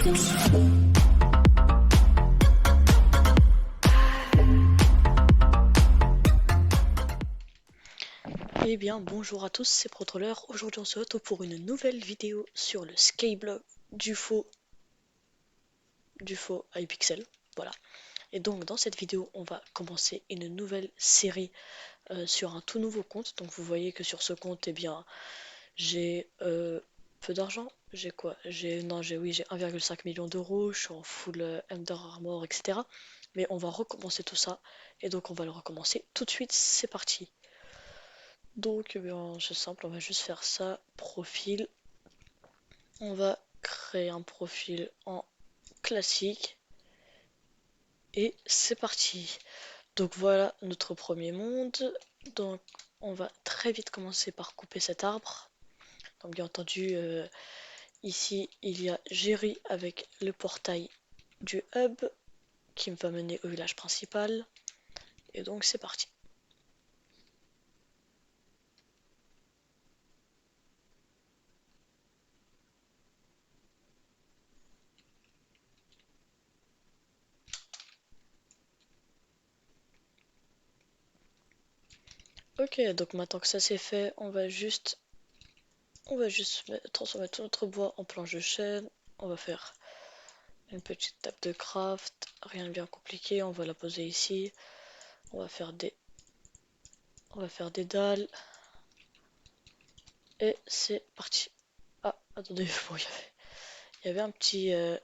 Eh bien, bonjour à tous, c'est ProTroller. Aujourd'hui, on se retrouve pour une nouvelle vidéo sur le Skyblock du faux iPixel. Voilà. Et donc, dans cette vidéo, on va commencer une nouvelle série sur un tout nouveau compte. Donc, vous voyez que sur ce compte, eh bien, j'ai peu d'argent. J'ai quoi? J'ai 1,5 million d'euros. Je suis en full Ender Armor, etc. Mais on va recommencer tout ça. Et donc, on va le recommencer tout de suite. C'est parti. Donc, eh bien, c'est simple, on va juste faire ça, profil. On va créer un profil en classique. Et c'est parti. Donc voilà notre premier monde. Donc on va très vite commencer par couper cet arbre. Donc bien entendu, ici il y a Jerry avec le portail du hub qui me va mener au village principal. Et donc c'est parti. Ok, donc maintenant que ça c'est fait, on va juste transformer tout notre bois en planche de chêne. On va faire une petite table de craft, rien de bien compliqué. On va la poser ici. On va faire des dalles. Et c'est parti. Ah, attendez, bon, il y avait un petit... il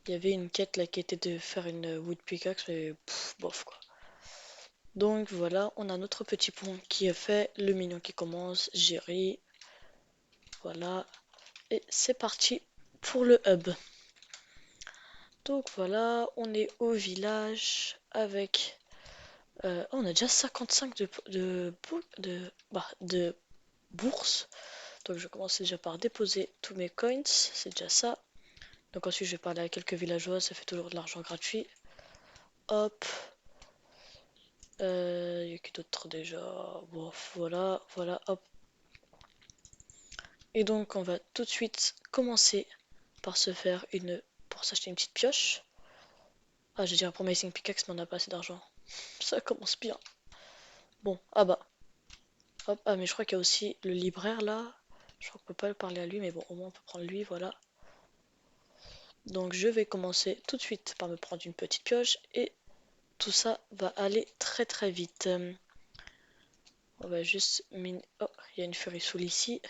y avait une quête là qui était de faire une wood pickaxe, mais bof quoi. Donc voilà, on a notre petit pont qui est fait, le mignon qui commence, Jerry. Voilà. Et c'est parti pour le hub. Donc voilà, on est au village avec... on a déjà 55 de bourse. Donc je commence déjà par déposer tous mes coins, c'est déjà ça. Donc ensuite je vais parler à quelques villageois, ça fait toujours de l'argent gratuit. Hop. Il y a qui d'autre déjà? Bon, voilà, voilà, hop. Et donc on va tout de suite commencer par pour s'acheter une petite pioche. Ah, j'ai dit un promising pickaxe, mais on n'a pas assez d'argent. Ça commence bien. Bon, ah bah. Hop, ah mais je crois qu'il y a aussi le libraire là. Je crois qu'on peut pas le parler à lui, mais bon, au moins on peut prendre lui, voilà. Donc je vais commencer tout de suite par me prendre une petite pioche et tout ça va aller très très vite. On va juste miner... Oh, il y a une furie soul ici.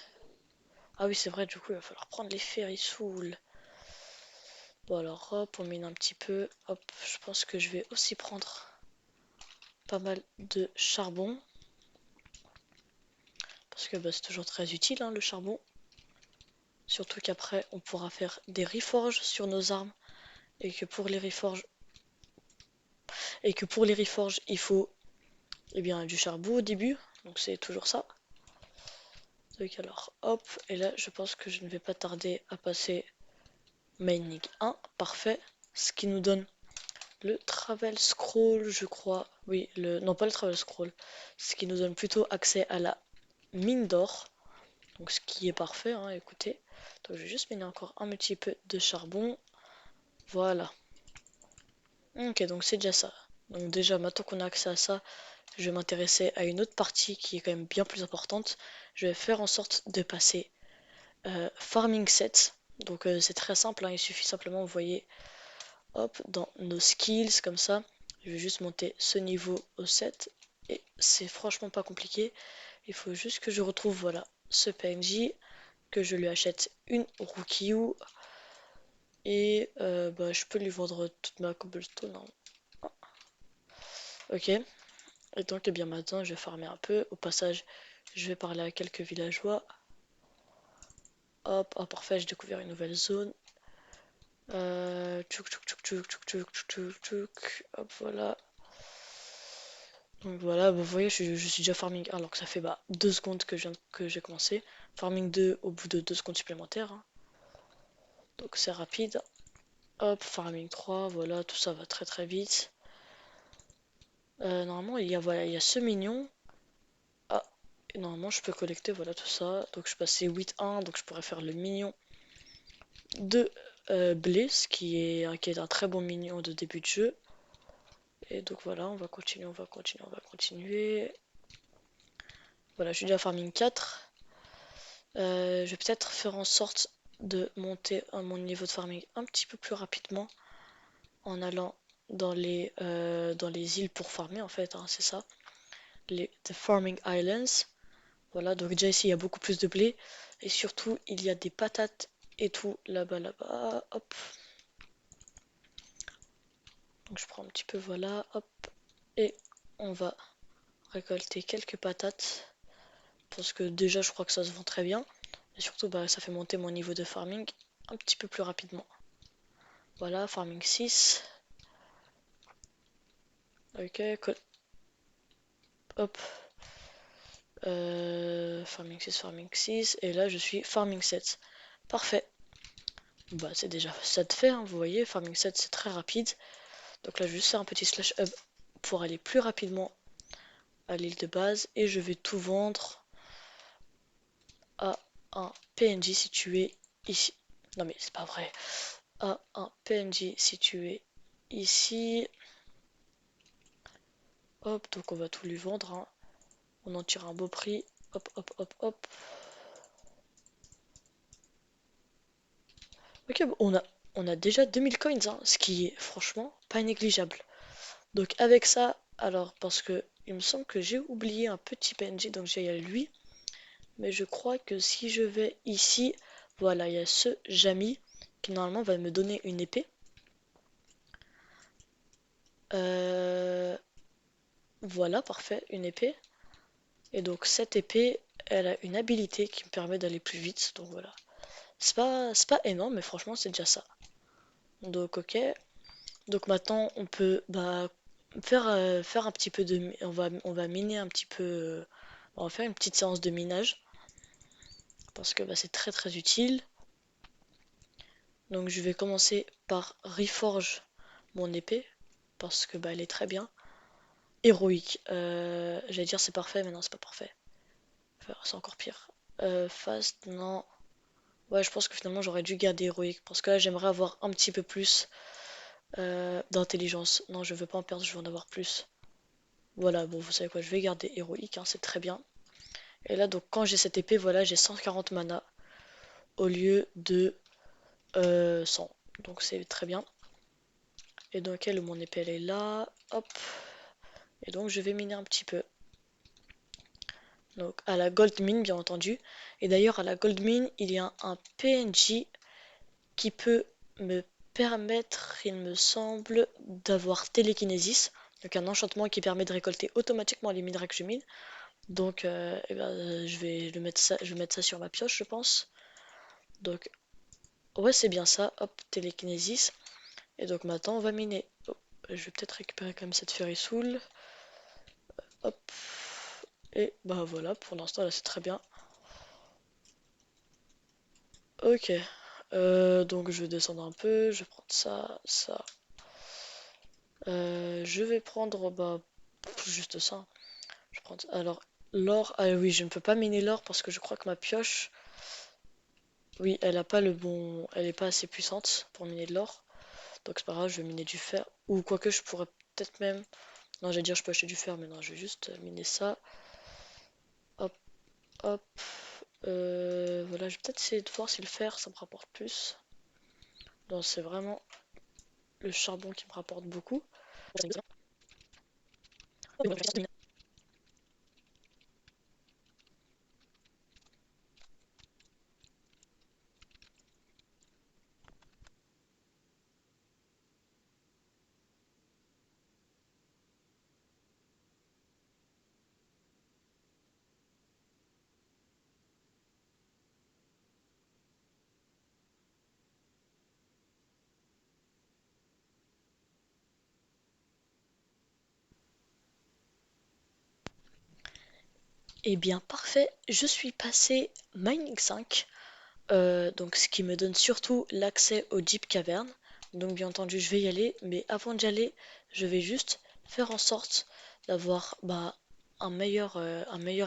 Ah oui, c'est vrai, du coup, il va falloir prendre les fury soul. Bon alors hop, on mine un petit peu. Hop, je pense que je vais aussi prendre pas mal de charbon. Parce que bah, c'est toujours très utile hein, le charbon. Surtout qu'après on pourra faire des reforges sur nos armes. Et que pour les reforges... il faut eh bien, du charbon au début. Donc c'est toujours ça. Donc alors hop, et là je pense que je ne vais pas tarder à passer Mining 1. Parfait. Ce qui nous donne le Travel Scroll, je crois. Oui, non pas le Travel Scroll. Ce qui nous donne plutôt accès à la mine d'or. Donc ce qui est parfait, hein, écoutez. Donc je vais juste miner encore un petit peu de charbon. Voilà. Ok, donc c'est déjà ça. Donc déjà, maintenant qu'on a accès à ça, je vais m'intéresser à une autre partie qui est quand même bien plus importante. Je vais faire en sorte de passer Farming 7. Donc c'est très simple, hein, il suffit simplement, vous voyez, hop, dans nos skills comme ça. Je vais juste monter ce niveau au 7 et c'est franchement pas compliqué. Il faut juste que je retrouve, voilà, ce PNJ, que je lui achète une Rookie et bah, je peux lui vendre toute ma cobblestone. Hein. Ok, et donc eh bien maintenant je vais farmer un peu. Au passage, je vais parler à quelques villageois. Hop, oh, parfait, j'ai découvert une nouvelle zone. Tchouk, tchouk, tchouk, tchouk, tchouk, tchouk, tchouk, tchouk. Hop, voilà. Donc voilà, vous voyez, je suis déjà farming 1 alors que ça fait 2 secondes que j'ai commencé. Farming 2 au bout de 2 secondes supplémentaires. Hein. Donc c'est rapide. Hop, farming 3, voilà, tout ça va très très vite. Normalement, voilà, il y a ce mignon. Ah, et normalement, je peux collecter, voilà, tout ça. Donc je suis passé 8-1, donc je pourrais faire le mignon de Blaze, qui est un très bon minion de début de jeu. Et donc voilà, on va continuer, on va continuer, on va continuer. Voilà, je suis déjà à farming 4. Je vais peut-être faire en sorte de monter mon niveau de farming un petit peu plus rapidement en allant dans les îles pour farmer en fait, hein, c'est ça. The Farming Islands. Voilà, donc déjà ici il y a beaucoup plus de blé. Et surtout il y a des patates et tout là-bas, là-bas. Hop. Donc je prends un petit peu, voilà, hop. Et on va récolter quelques patates. Parce que déjà je crois que ça se vend très bien. Et surtout bah, ça fait monter mon niveau de farming un petit peu plus rapidement. Voilà, farming 6. Ok, hop. Farming 6, farming 6. Et là je suis farming 7. Parfait. Bah c'est déjà ça de fait, hein, vous voyez, farming 7 c'est très rapide. Donc là je vais juste faire un petit slash hub pour aller plus rapidement à l'île de base. Et je vais tout vendre à un PNJ situé ici. Non mais c'est pas vrai. À un PNJ situé ici. Hop, donc on va tout lui vendre, hein. On en tire un beau prix. Hop, hop, hop, hop. Ok, bon, on a déjà 2000 coins, hein, ce qui est franchement pas négligeable. Donc avec ça, alors parce que il me semble que j'ai oublié un petit PNJ, donc j'ai lui. Mais je crois que si je vais ici, voilà, il y a ce Jamy qui normalement va me donner une épée. Voilà, parfait, une épée. Et donc cette épée, elle a une habilité qui me permet d'aller plus vite. Donc voilà. C'est pas énorme, mais franchement, c'est déjà ça. Donc ok. Donc maintenant, on peut bah, faire un petit peu de... On va miner un petit peu... on va faire une petite séance de minage. Parce que bah, c'est très très utile. Donc je vais commencer par reforge mon épée. Parce que bah, elle est très bien. Héroïque. J'allais dire c'est parfait, mais non, c'est pas parfait. Enfin, c'est encore pire. Fast, non. Ouais, je pense que finalement j'aurais dû garder héroïque. Parce que là, j'aimerais avoir un petit peu plus d'intelligence. Non, je veux pas en perdre, je veux en avoir plus. Voilà, bon, vous savez quoi, je vais garder héroïque, hein, c'est très bien. Et là, donc, quand j'ai cette épée, voilà, j'ai 140 mana au lieu de 100. Donc, c'est très bien. Et donc, elle, mon épée, elle est là. Hop. Et donc, je vais miner un petit peu. Donc, à la gold mine, bien entendu. Et d'ailleurs, à la gold mine, il y a un PNJ qui peut me permettre, il me semble, d'avoir télékinésis. Donc, un enchantement qui permet de récolter automatiquement les minerais que je mine. Donc, eh ben, je vais mettre ça sur ma pioche, je pense. Donc, ouais, c'est bien ça. Hop, télékinésis. Et donc, maintenant, on va miner. Oh, je vais peut-être récupérer quand même cette Fury Soul. Hop. Et bah voilà, pour l'instant, là, c'est très bien. Ok. Donc, je vais descendre un peu. Je vais prendre ça, ça. Je vais prendre, bah, juste ça. Je prends... Alors, l'or. Ah oui, je ne peux pas miner l'or parce que je crois que ma pioche. Oui, elle a pas le bon. Elle est pas assez puissante pour miner de l'or. Donc c'est pas grave, je vais miner du fer. Ou quoique je pourrais peut-être même... Non, j'allais dire je peux acheter du fer, mais non, je vais juste miner ça. Hop, hop. Voilà, je vais peut-être essayer de voir si le fer, ça me rapporte plus. Non, c'est vraiment le charbon qui me rapporte beaucoup. Eh bien, parfait. Je suis passé Mining 5. Donc ce qui me donne surtout l'accès au Deep Cavern. Donc bien entendu je vais y aller, mais avant d'y aller, je vais juste faire en sorte d'avoir bah, un meilleur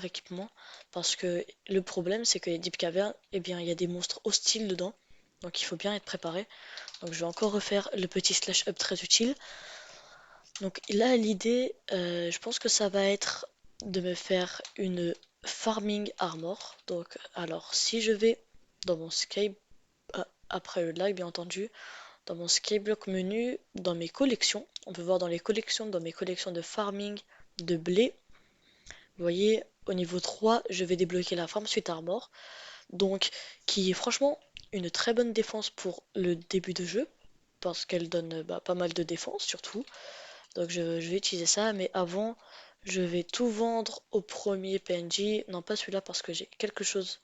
équipement. Parce que le problème c'est que les Deep Caverns, eh bien il y a des monstres hostiles dedans. Donc il faut bien être préparé. Donc je vais encore refaire le petit slash up très utile. Donc là l'idée, je pense que ça va être de me faire une farming armor. Donc alors si je vais dans mon scape, après le live bien entendu, dans mon skyblock menu, dans mes collections, on peut voir dans les collections, dans mes collections de farming de blé, vous voyez au niveau 3 je vais débloquer la farm suite armor, donc qui est franchement une très bonne défense pour le début de jeu, parce qu'elle donne pas mal de défense surtout. Donc je vais utiliser ça, mais avant je vais tout vendre au premier PNJ. Non, pas celui-là parce que j'ai quelque chose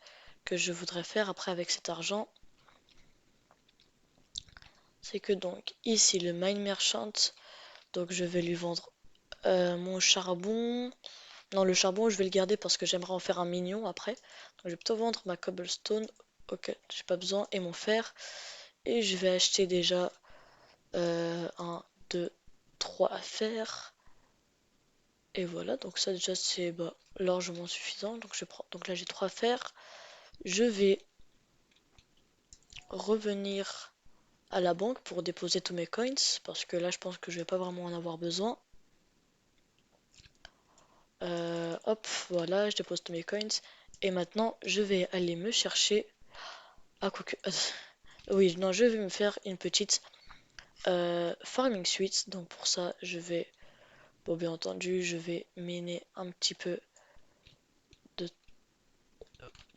que je voudrais faire après avec cet argent. C'est que donc ici le mine merchant, donc je vais lui vendre mon charbon. Non, le charbon je vais le garder parce que j'aimerais en faire un mignon après. Donc je vais plutôt vendre ma cobblestone, ok, j'ai pas besoin, et mon fer. Et je vais acheter déjà 1, 2, 3 fer. Et voilà, donc ça déjà c'est largement suffisant. Donc je prends, donc là j'ai 3 fers. Je vais revenir à la banque pour déposer tous mes coins parce que là je pense que je vais pas vraiment en avoir besoin. Hop, voilà, je dépose tous mes coins. Et maintenant je vais aller me chercher. Ah, quoique. Oui, non, je vais me faire une petite farming suite. Donc pour ça, je vais. Bon, bien entendu, je vais miner un petit peu de,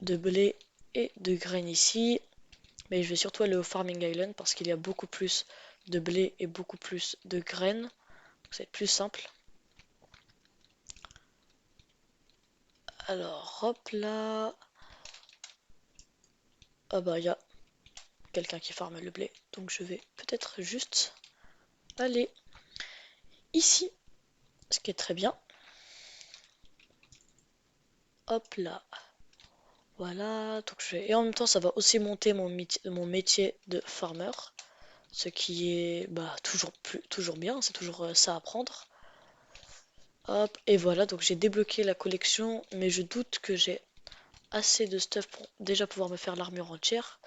de blé et de graines ici. Mais je vais surtout aller au Farming Island parce qu'il y a beaucoup plus de blé et beaucoup plus de graines. Donc ça va être plus simple. Alors, hop là. Ah bah, il y a quelqu'un qui farme le blé. Donc je vais peut-être juste aller ici. Ce qui est très bien. Hop là. Voilà. Donc et en même temps, ça va aussi monter mon métier de farmer. Ce qui est toujours bien. C'est toujours ça à apprendre. Hop. Et voilà. Donc j'ai débloqué la collection. Mais je doute que j'ai assez de stuff pour déjà pouvoir me faire l'armure entière,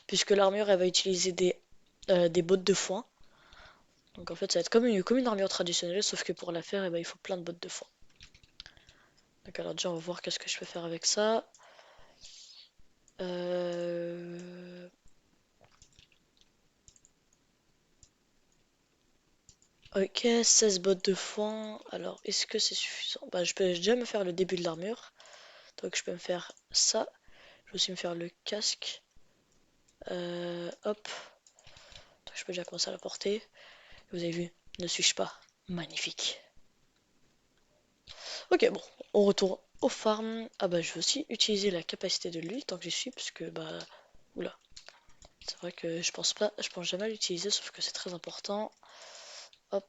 puisque l'armure elle va utiliser des bottes de foin. Donc en fait ça va être comme une armure traditionnelle, sauf que pour la faire il faut plein de bottes de foin. Donc alors déjà on va voir qu'est-ce que je peux faire avec ça. Ok, 16 bottes de foin. Alors est-ce que c'est suffisant? Bah je peux déjà me faire le début de l'armure. Donc je peux me faire ça. Je peux aussi me faire le casque. Hop. Donc, je peux déjà commencer à la porter. Vous avez vu, ne suis-je pas magnifique? Ok, bon, on retourne au farm. Ah bah je vais aussi utiliser la capacité de l'huile tant que j'y suis, parce que bah... Oula. C'est vrai que je pense jamais à l'utiliser, sauf que c'est très important. Hop.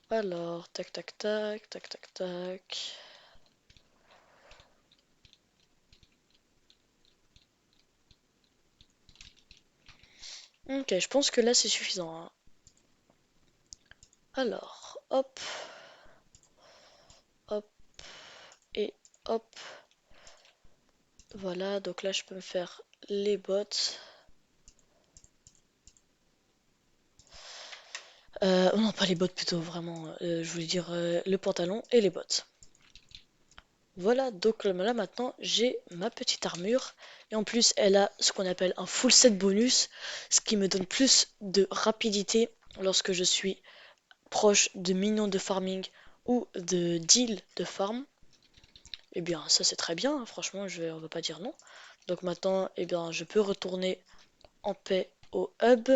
Alors, tac tac tac, tac tac tac. Ok, je pense que là c'est suffisant, hein. Alors, hop, hop, et hop. Voilà, donc là je peux me faire les bottes. Oh non, pas les bottes plutôt, vraiment. Je voulais dire le pantalon et les bottes. Voilà, donc là maintenant j'ai ma petite armure. Et en plus elle a ce qu'on appelle un full set bonus, ce qui me donne plus de rapidité lorsque je suis proche de minions de farming ou de deal de farm. Et bien ça c'est très bien, hein, franchement on va pas dire non. Donc maintenant eh bien je peux retourner en paix au hub.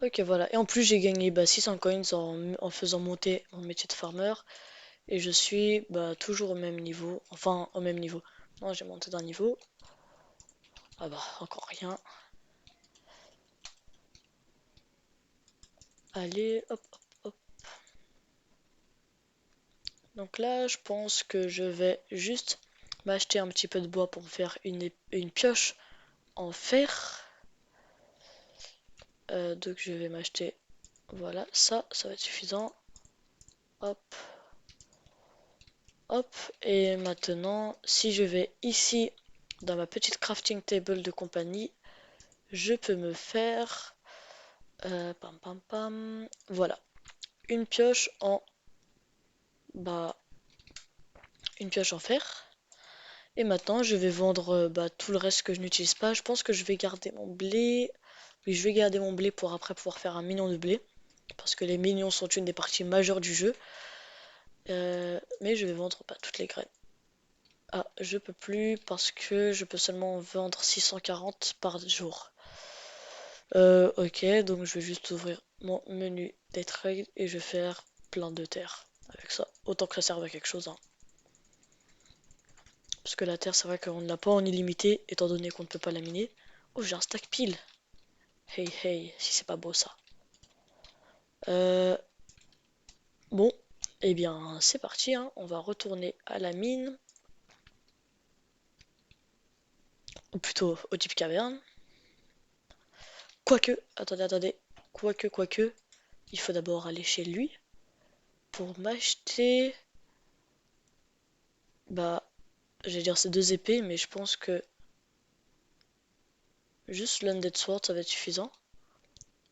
Ok voilà, et en plus j'ai gagné 600 coins en faisant monter mon métier de farmer. Et je suis toujours au même niveau. Enfin, au même niveau. Non, j'ai monté d'un niveau. Ah bah, encore rien. Allez, hop, hop, hop. Donc là, je pense que je vais juste m'acheter un petit peu de bois pour me faire une pioche en fer. Donc je vais m'acheter, voilà, ça va être suffisant. Hop, Hop, et maintenant, si je vais ici, dans ma petite crafting table de compagnie, je peux me faire... pam pam pam... Voilà, une pioche en... Bah, une pioche en fer. Et maintenant, je vais vendre tout le reste que je n'utilise pas. Je pense que je vais garder mon blé. Oui, je vais garder mon blé pour après pouvoir faire un mignon de blé. Parce que les mignons sont une des parties majeures du jeu. Mais je vais vendre toutes les graines. Ah, je peux plus parce que je peux seulement vendre 640 par jour. Ok, donc je vais juste ouvrir mon menu des trades et je vais faire plein de terre avec ça. Autant que ça serve à quelque chose, hein. Parce que la terre, c'est vrai qu'on ne l'a pas en illimité, étant donné qu'on ne peut pas la miner. Oh, j'ai un stack pile. Hey, hey, si c'est pas beau ça. Euh, bon, eh bien, c'est parti, hein. On va retourner à la mine. Ou plutôt au Deep Cavern. Quoique, attendez. Quoique, il faut d'abord aller chez lui pour m'acheter. Bah, je vais dire ces deux épées, mais je pense que juste l'Undead Sword, ça va être suffisant.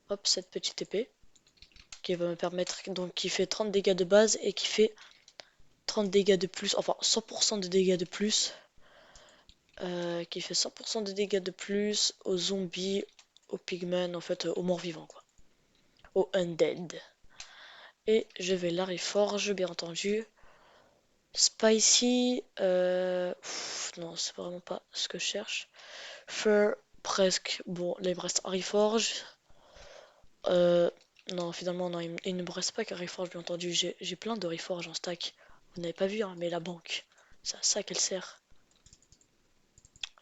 Hop, cette petite épée qui va me permettre, donc qui fait 30 dégâts de base et qui fait 30 dégâts de plus, enfin 100% de dégâts de plus. Qui fait 100% de dégâts de plus aux zombies, aux pigmen, en fait aux morts vivants quoi. Aux undead. Et je vais la reforge bien entendu. Spicy, non c'est vraiment pas ce que je cherche. Fur, presque, bon là il me reste un reforge. Non finalement non il ne me reste pas qu'un reforge bien entendu, j'ai plein de reforge en stack. Vous n'avez pas vu hein, mais la banque, c'est à ça qu'elle sert.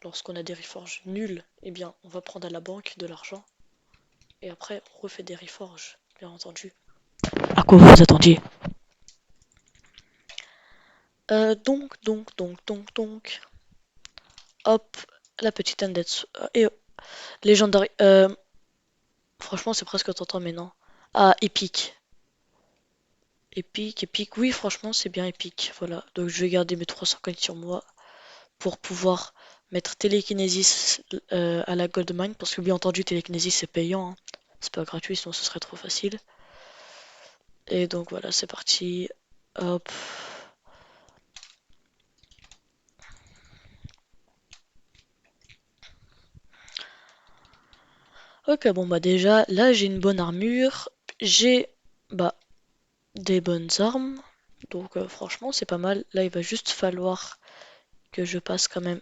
Lorsqu'on a des reforges nuls, eh bien on va prendre à la banque de l'argent. Et après on refait des reforges, bien entendu. À quoi vous vous attendiez? Donc. Hop, la petite Undead. Et Legendary. Franchement, c'est presque tentant, mais non. Ah, épique. Épique. Oui, franchement, c'est bien épique. Voilà. Donc, je vais garder mes 300 coins sur moi pour pouvoir mettre télékinésis à la gold mine. Parce que, bien entendu, télékinésis, c'est payant, hein. C'est pas gratuit, sinon ce serait trop facile. Et donc, voilà, c'est parti. Hop. Ok, bon, bah, déjà, là, j'ai une bonne armure. J'ai, bah, des bonnes armes. Donc franchement c'est pas mal. Là il va juste falloir que je passe quand même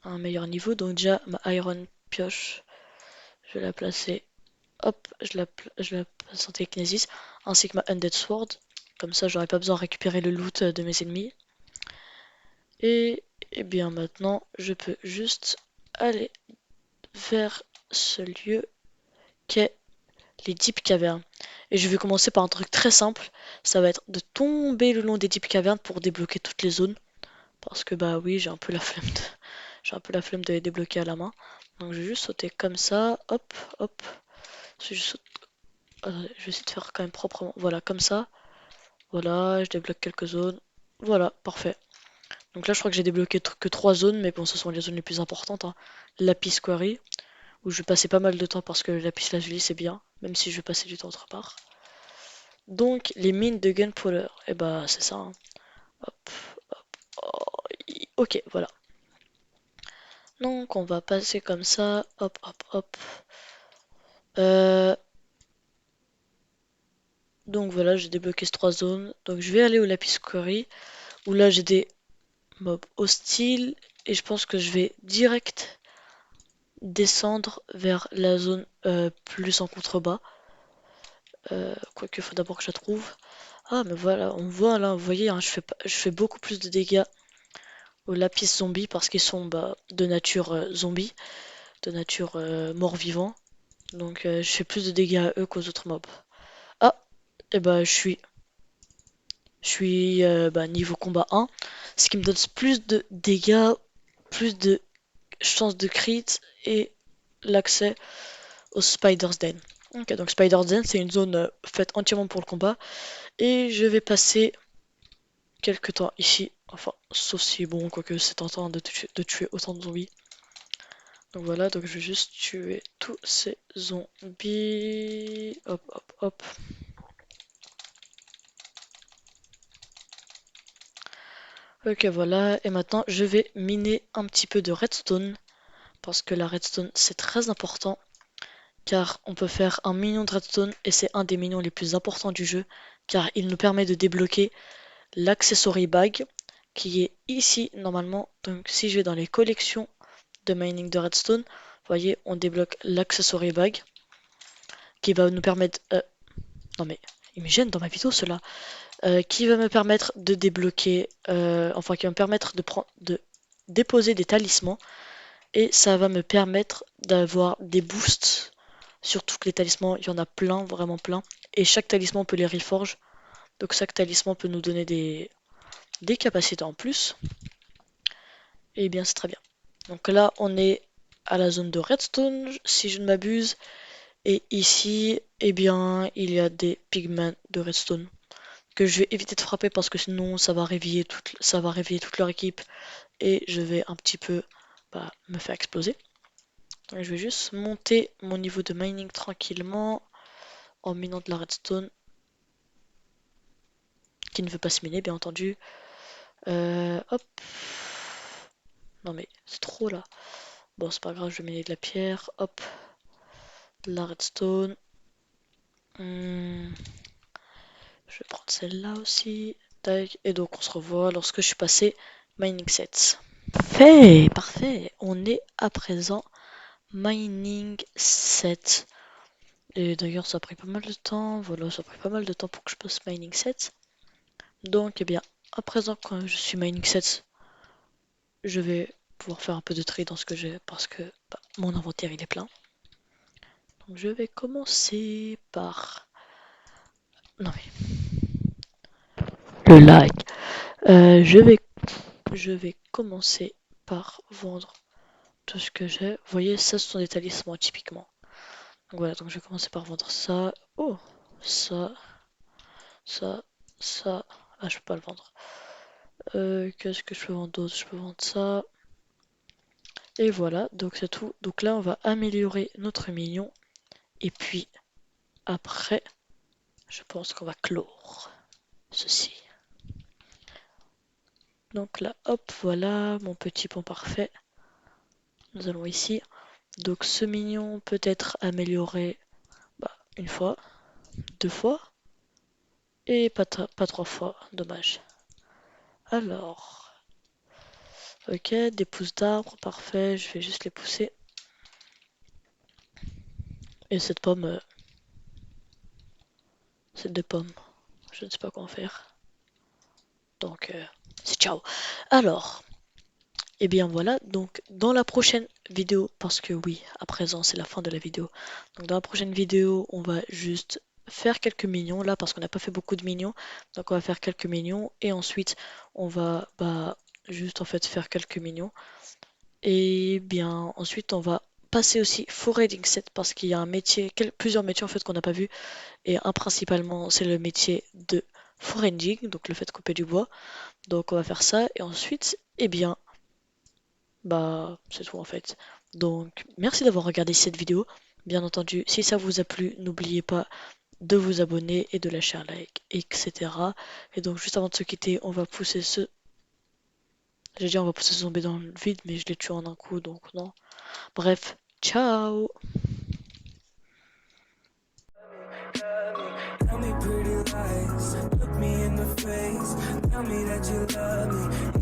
à un meilleur niveau. Donc déjà ma iron pioche, je vais la placer. Hop, je la place en télékinésis. Ainsi que ma undead sword. Comme ça j'aurai pas besoin de récupérer le loot de mes ennemis. Et bien maintenant je peux juste aller vers ce lieu qu'est les Deep Caverns. Et je vais commencer par un truc très simple. Ça va être de tomber le long des Deep Caverns pour débloquer toutes les zones. Parce que bah oui, j'ai un peu la flemme de... j'ai un peu la flemme de les débloquer à la main. Donc je vais juste sauter comme ça, hop. Je vais essayer de faire quand même proprement. Voilà, comme ça. Voilà, je débloque quelques zones. Voilà, parfait. Donc là, je crois que j'ai débloqué que 3 zones, mais bon, ce sont les zones les plus importantes, hein. Lapis Quarry, où je vais passer pas mal de temps parce que le lapis lazuli c'est bien, même si je vais passer du temps autre part. Donc les mines de Gunpowder, et bah c'est ça, hein. Hop, oh, ok, voilà. Donc on va passer comme ça, hop. Euh, donc voilà, j'ai débloqué ces 3 zones. Donc je vais aller au Lapis Quarry, où là j'ai des mobs hostiles, et je pense que je vais direct descendre vers la zone plus en contrebas. Quoique, il faut d'abord que je la trouve. Ah, mais voilà, on voit là, vous voyez, hein, je fais beaucoup plus de dégâts aux lapis zombies parce qu'ils sont de nature zombie, de nature mort-vivant. Donc je fais plus de dégâts à eux qu'aux autres mobs. Ah, et bah je suis niveau combat 1, ce qui me donne plus de dégâts, plus de chances de crit et l'accès au Spider's Den. Ok, donc Spider's Den c'est une zone faite entièrement pour le combat et je vais passer quelques temps ici. Enfin, sauf si, bon, quoique c'est tentant de tuer autant de zombies. Donc voilà, donc je vais juste tuer tous ces zombies. Hop, hop, hop. Ok, voilà. Et maintenant, je vais miner un petit peu de redstone. Parce que la redstone, c'est très important. Car on peut faire un minion de redstone et c'est un des minions les plus importants du jeu. Car il nous permet de débloquer l'accessory bag qui est ici normalement. Donc si je vais dans les collections de mining de redstone, vous voyez, on débloque l'accessory bag qui va nous permettre... non mais, il me gêne dans ma vidéo cela. Qui va me permettre de débloquer... enfin, qui va me permettre de déposer des talismans. Et ça va me permettre d'avoir des boosts sur tous les talismans. Il y en a plein, vraiment plein. Et chaque talisman, on peut les reforge. Donc chaque talisman peut nous donner des capacités en plus. Et bien, c'est très bien. Donc là, on est à la zone de redstone, si je ne m'abuse. Et ici, eh bien, il y a des pigments de redstone que je vais éviter de frapper parce que sinon, ça va réveiller toute leur équipe et je vais un petit peu me faire exploser. Donc, je vais juste monter mon niveau de mining tranquillement en minant de la redstone qui ne veut pas se miner, bien entendu. Hop. Non mais c'est trop là. Bon, c'est pas grave, je vais miner de la pierre. Hop. De la redstone. Je vais prendre celle-là aussi. Tac. Et donc on se revoit lorsque je suis passé mining 7. Parfait, parfait. On est à présent mining 7. Et d'ailleurs ça a pris pas mal de temps. Voilà, ça a pris pas mal de temps pour que je passe mining 7. Donc eh bien, à présent quand je suis mining 7, je vais pouvoir faire un peu de tri dans ce que j'ai parce que mon inventaire il est plein. Donc je vais commencer par... Non mais... Le like. Je vais commencer par vendre tout ce que j'ai. Vous voyez, ça ce sont des talismans typiquement. Donc voilà, donc je vais commencer par vendre ça. Oh, ça, ça, ça. Ah, je peux pas le vendre. Qu'est-ce que je peux vendre d'autre? Je peux vendre ça. Et voilà, donc c'est tout. Donc là, on va améliorer notre minion. Et puis, après, je pense qu'on va clore ceci. Donc là, hop, voilà, mon petit pont parfait. Nous allons ici. Donc ce minion peut être amélioré une fois, deux fois, et pas trois fois, dommage. Alors, ok, des pousses d'arbres, parfait, je vais juste les pousser. Et cette pomme, c'est des pommes, je ne sais pas quoi en faire. Donc, c'est ciao. Alors, et bien voilà, donc dans la prochaine vidéo, parce que oui, à présent c'est la fin de la vidéo. Donc dans la prochaine vidéo, on va juste faire quelques minions là parce qu'on n'a pas fait beaucoup de minions. Donc on va faire quelques minions et ensuite on va juste en fait faire quelques minions. Et bien ensuite on va passer aussi foraging set parce qu'il y a un métier, plusieurs métiers en fait qu'on n'a pas vu. Et un principalement c'est le métier de foraging, donc le fait de couper du bois. Donc on va faire ça et ensuite, eh bien c'est tout en fait. Donc, merci d'avoir regardé cette vidéo. Bien entendu, si ça vous a plu, n'oubliez pas de vous abonner et de lâcher un like, etc. Et donc, juste avant de se quitter, on va pousser ce... J'ai dit on va pousser ce zombie dans le vide, mais je l'ai tué en un coup, donc non. Bref, ciao! Tell me pretty lies, look me in the face. Tell me that you love me.